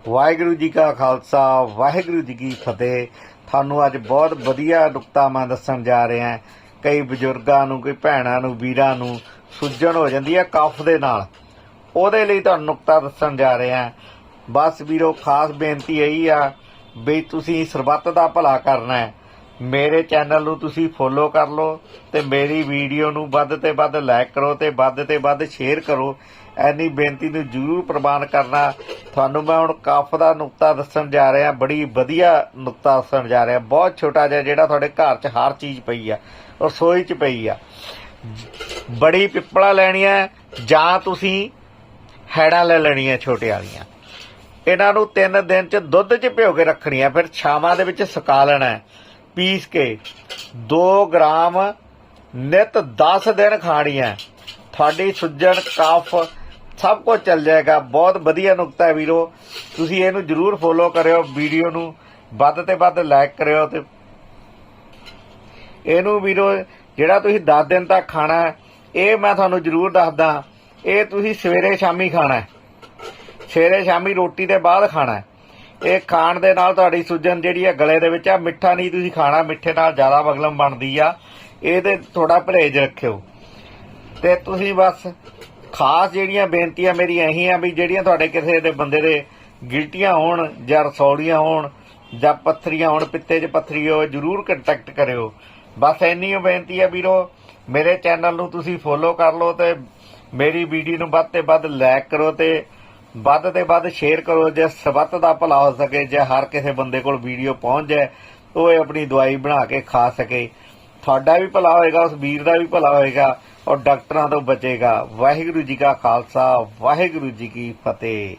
वाहिगुरू जी का खालसा वाहिगुरू जी की फतेह। थानू अज बहुत वधिया नुकता मैं दस्सण जा रहा। कई बजुर्गों नूं, कोई भैणां नूं, वीरां नूं सुजन हो जाती है कफ दे नाल, ਉਹਦੇ ਲਈ ਤੁਹਾਨੂੰ ਨੁਕਤਾ ਦੱਸਣ ਜਾ ਰਿਹਾ। बस वीरो खास बेनती यही आ भी तुसी सरबत का भला करना है। मेरे चैनल नूं तुसी फॉलो कर लो ते मेरी वीडियो नूं वध ते वध लाइक करो ते वध ते वध शेयर करो। इन्नी बेनती नूं जरूर प्रवान करना। तुहानूं मैं हुण कफ का नुकता दस्सण जा रहा, बड़ी वधिया नुकता दस्सण जा रहा। बहुत छोटा जिहा जिहड़ा तुहाडे घर च हर चीज़ पई आ, रसोई च पई आ। बड़ी पिपला लैनी है जां तुसी हैड़ां ले लैणीਆਂ छोटे वालियां। इन्हां नूं 3 दिन च दुध च भिओ के रखनी है, फिर छावां दे विच सुका लेना है पीस के। 2 ग्राम नित 10 दिन खानी है। थोड़ी सुजन कफ सब कुछ चल जाएगा। बहुत वधिया नुकता है वीरो, तुसीं इहनूं जरूर फॉलो करियो। वीडियो नूं वध ते वध लाइक करियो ते इहनूं वीरो जिहड़ा तुसीं 10 दिन तक खाना है, ये मैं तुहानूं जरूर दसदा। ये तुसीं सवेरे शामी खाना है, सवेरे शामी रोटी के बाद खाना है। ये खाण दे नाल तुहाडी सुजन जिहड़ी है गले दे विच आ, मिठा नहीं तुसीं खाना, मिठे नाल ज़्यादा बगलम बनदी आ। ये थोड़ा परहेज रखियो ते तुसीं बस खास जिहड़ियां बेनतियां मेरी यही आ भी जिहड़ियां तुहाडे किसे दे बंदे दे गिल्टियां होण जां रसौलियां होण जां पत्थरियां होण, पित्ते च पत्थरी हो, जरूर कंटैक्ट करियो। बस इन्नी बेनती है वीरो, मेरे चैनल नूं तुसीं फॉलो कर लो ते मेरी वीडियो नूं वध ते वध लाइक करो ते वध ते वध शेयर करो। जे सबत का भला हो सके, जे हर किसी बंदे कोल वीडियो पहुँच जाए तो वह अपनी दवाई बना के खा सके। थोड़ा भी भला होएगा, उस वीर का भी भला होएगा और डॉक्टरों तो बचेगा। वाहिगुरू जी का खालसा वाहिगुरू जी की फतेह।